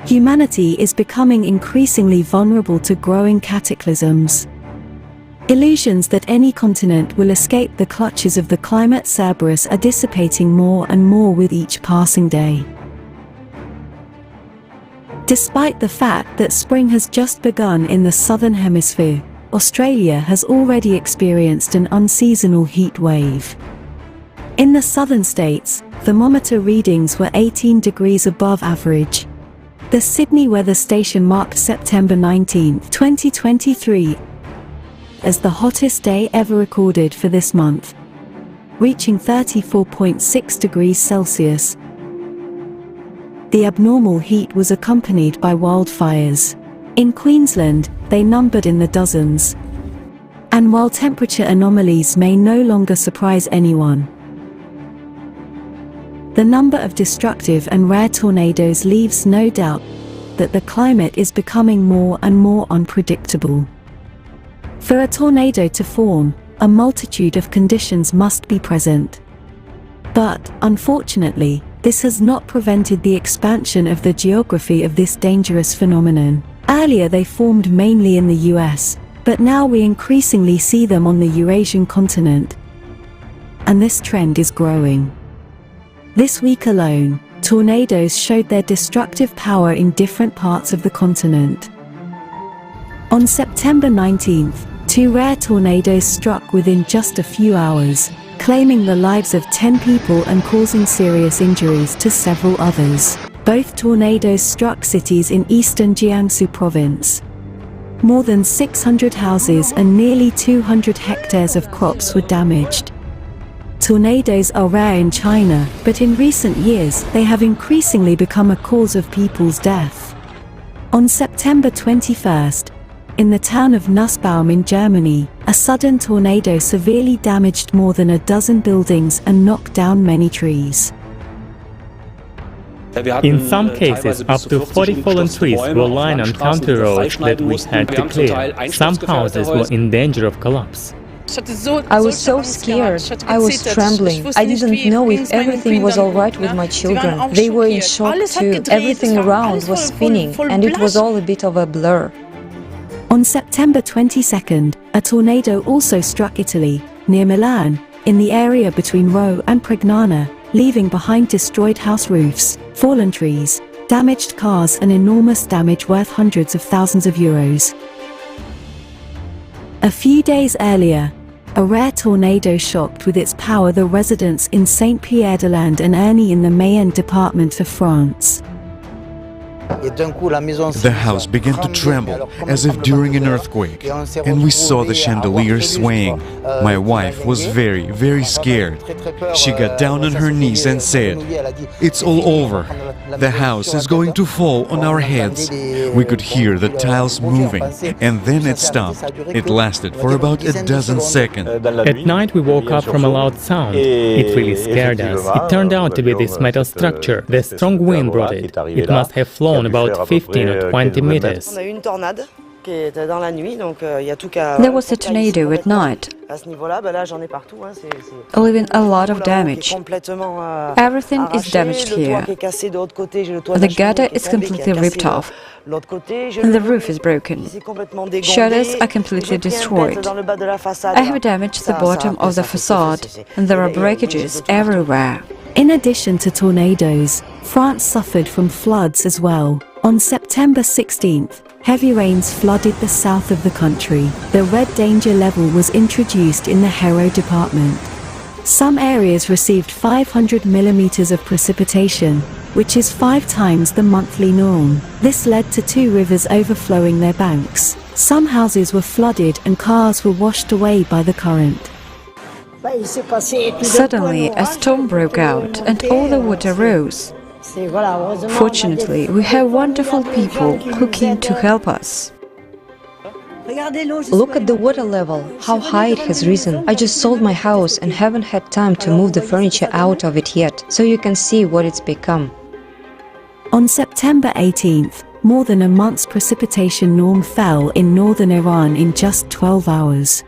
Humanity is becoming increasingly vulnerable to growing cataclysms. Illusions that any continent will escape the clutches of the climate Cerberus are dissipating more and more with each passing day. Despite the fact that spring has just begun in the Southern Hemisphere, Australia has already experienced an unseasonal heat wave. In the southern states, thermometer readings were 18 degrees above average. The Sydney Weather Station marked September 19, 2023, as the hottest day ever recorded for this month, reaching 34.6 degrees Celsius. The abnormal heat was accompanied by wildfires. In Queensland, they numbered in the dozens. And while temperature anomalies may no longer surprise anyone, the number of destructive and rare tornadoes leaves no doubt that the climate is becoming more and more unpredictable. For a tornado to form, a multitude of conditions must be present. But, unfortunately, this has not prevented the expansion of the geography of this dangerous phenomenon. Earlier they formed mainly in the US, but now we increasingly see them on the Eurasian continent. And this trend is growing. This week alone, tornadoes showed their destructive power in different parts of the continent. On September 19th, 2 rare tornadoes struck within just a few hours, claiming the lives of 10 people and causing serious injuries to several others. Both tornadoes struck cities in eastern Jiangsu province. More than 600 houses and nearly 200 hectares of crops were damaged. Tornadoes are rare in China, but in recent years they have increasingly become a cause of people's death. On September 21st, in the town of Nussbaum in Germany, a sudden tornado severely damaged more than a dozen buildings and knocked down many trees. In some cases, up to 40 fallen trees were lying on county roads that we had to clear. Some houses were in danger of collapse. I was so scared. I was trembling. I didn't know if everything was all right with my children. They were in shock too. Everything around was spinning, and it was all a bit of a blur. On September 22nd, a tornado also struck Italy, near Milan, in the area between Rho and Pregnana, leaving behind destroyed house roofs, fallen trees, damaged cars and enormous damage worth hundreds of thousands of euros. A few days earlier, a rare tornado shocked with its power the residents in Saint-Pierre-de-Land and Ernie in the Mayenne department of France. The house began to tremble, as if during an earthquake, and we saw the chandelier swaying. My wife was very, very scared. She got down on her knees and said, "It's all over. The house is going to fall on our heads." We could hear the tiles moving, and then it stopped. It lasted for about a dozen seconds. At night we woke up from a loud sound. It really scared us. It turned out to be this metal structure. The strong wind brought it. It must have flown about 15 or 20 meters. There was a tornado at night, leaving a lot of damage. Everything is damaged here. The gutter is completely ripped off, and the roof is broken. Shutters are completely destroyed. I have damaged the bottom of the facade, and there are breakages everywhere. In addition to tornadoes, France suffered from floods as well. On September 16th, heavy rains flooded the south of the country. The red danger level was introduced in the Hérault department. Some areas received 500 millimeters of precipitation, which is 5 times the monthly norm. This led to 2 rivers overflowing their banks. Some houses were flooded and cars were washed away by the current. Suddenly, a storm broke out and all the water rose. Fortunately, we have wonderful people who came to help us. Look at the water level, how high it has risen. I just sold my house and haven't had time to move the furniture out of it yet, so you can see what it's become. On September 18th, more than a month's precipitation norm fell in northern Iran in just 12 hours.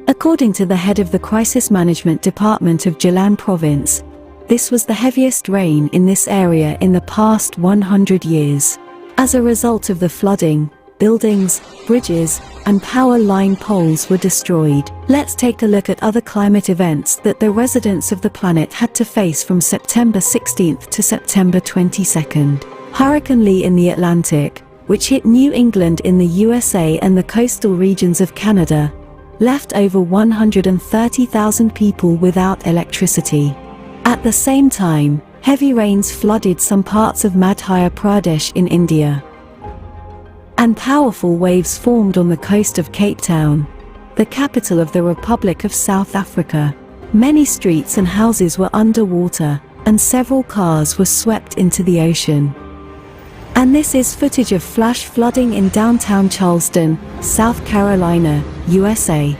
According to the head of the Crisis Management Department of Jilan province, this was the heaviest rain in this area in the past 100 years. As a result of the flooding, buildings, bridges, and power line poles were destroyed. Let's take a look at other climate events that the residents of the planet had to face from September 16th to September 22nd. Hurricane Lee in the Atlantic, which hit New England in the USA and the coastal regions of Canada, left over 130,000 people without electricity. At the same time, heavy rains flooded some parts of Madhya Pradesh in India. And powerful waves formed on the coast of Cape Town, the capital of the Republic of South Africa. Many streets and houses were underwater, and several cars were swept into the ocean. And this is footage of flash flooding in downtown Charleston, South Carolina, USA.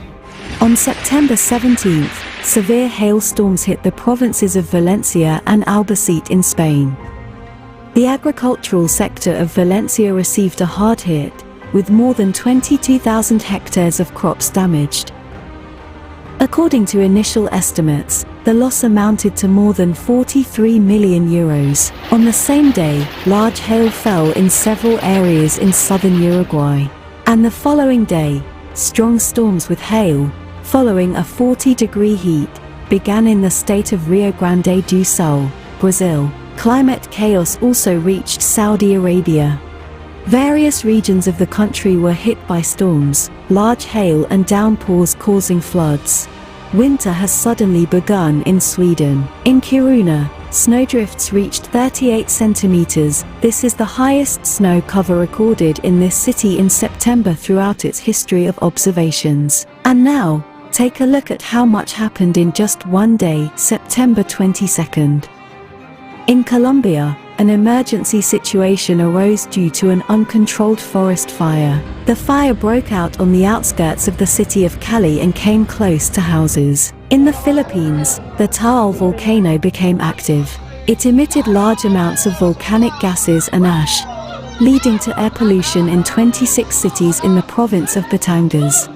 On September 17th, severe hailstorms hit the provinces of Valencia and Albacete in Spain. The agricultural sector of Valencia received a hard hit, with more than 22,000 hectares of crops damaged. According to initial estimates, the loss amounted to more than €43 million. On the same day, large hail fell in several areas in southern Uruguay. And the following day, strong storms with hail, following a 40-degree heat, began in the state of Rio Grande do Sul, Brazil. Climate chaos also reached Saudi Arabia. Various regions of the country were hit by storms, large hail and downpours causing floods. Winter has suddenly begun in Sweden. In Kiruna, snowdrifts reached 38 centimeters. This is the highest snow cover recorded in this city in September throughout its history of observations. And now, take a look at how much happened in just one day, September 22nd. In Colombia, an emergency situation arose due to an uncontrolled forest fire. The fire broke out on the outskirts of the city of Cali and came close to houses. In the Philippines, the Taal volcano became active. It emitted large amounts of volcanic gases and ash, leading to air pollution in 26 cities in the province of Batangas.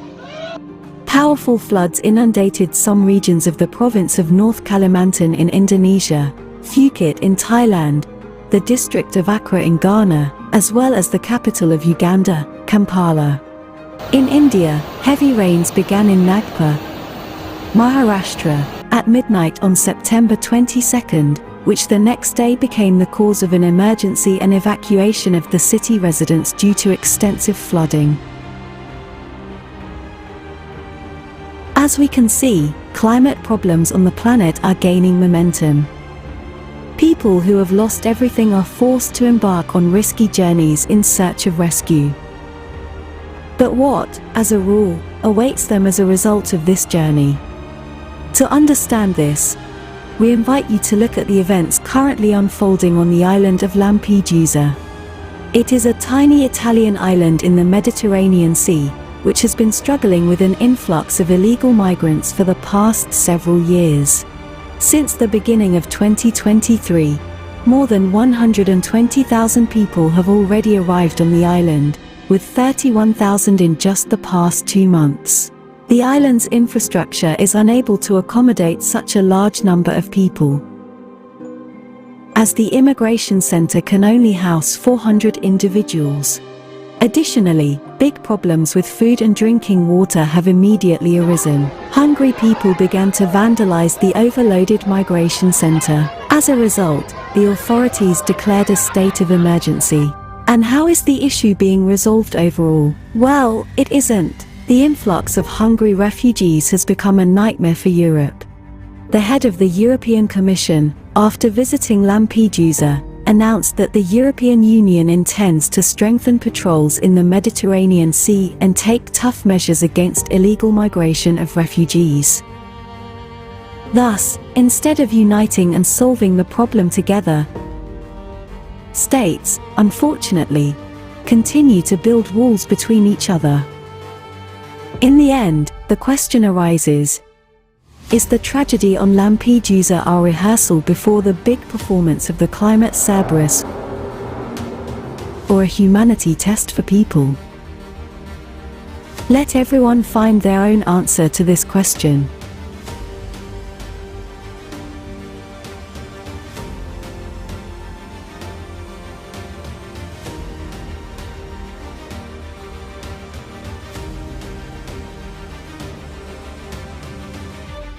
Powerful floods inundated some regions of the province of North Kalimantan in Indonesia, Phuket in Thailand, the district of Accra in Ghana, as well as the capital of Uganda, Kampala. In India, heavy rains began in Nagpur, Maharashtra, at midnight on September 22nd, which the next day became the cause of an emergency and evacuation of the city residents due to extensive flooding. As we can see, climate problems on the planet are gaining momentum. People who have lost everything are forced to embark on risky journeys in search of rescue. But what, as a rule, awaits them as a result of this journey? To understand this, we invite you to look at the events currently unfolding on the island of Lampedusa. It is a tiny Italian island in the Mediterranean Sea, which has been struggling with an influx of illegal migrants for the past several years. Since the beginning of 2023, more than 120,000 people have already arrived on the island, with 31,000 in just the past 2 months. The island's infrastructure is unable to accommodate such a large number of people, as the immigration center can only house 400 individuals. Additionally, big problems with food and drinking water have immediately arisen. Hungry people began to vandalize the overloaded migration center. As a result, the authorities declared a state of emergency. And how is the issue being resolved overall? Well, it isn't. The influx of hungry refugees has become a nightmare for Europe. The head of the European Commission, after visiting Lampedusa, announced that the European Union intends to strengthen patrols in the Mediterranean Sea and take tough measures against illegal migration of refugees. Thus, instead of uniting and solving the problem together, states, unfortunately, continue to build walls between each other. In the end, the question arises: is the tragedy on Lampedusa our rehearsal before the big performance of the climate Cerberus, or a humanity test for people? Let everyone find their own answer to this question.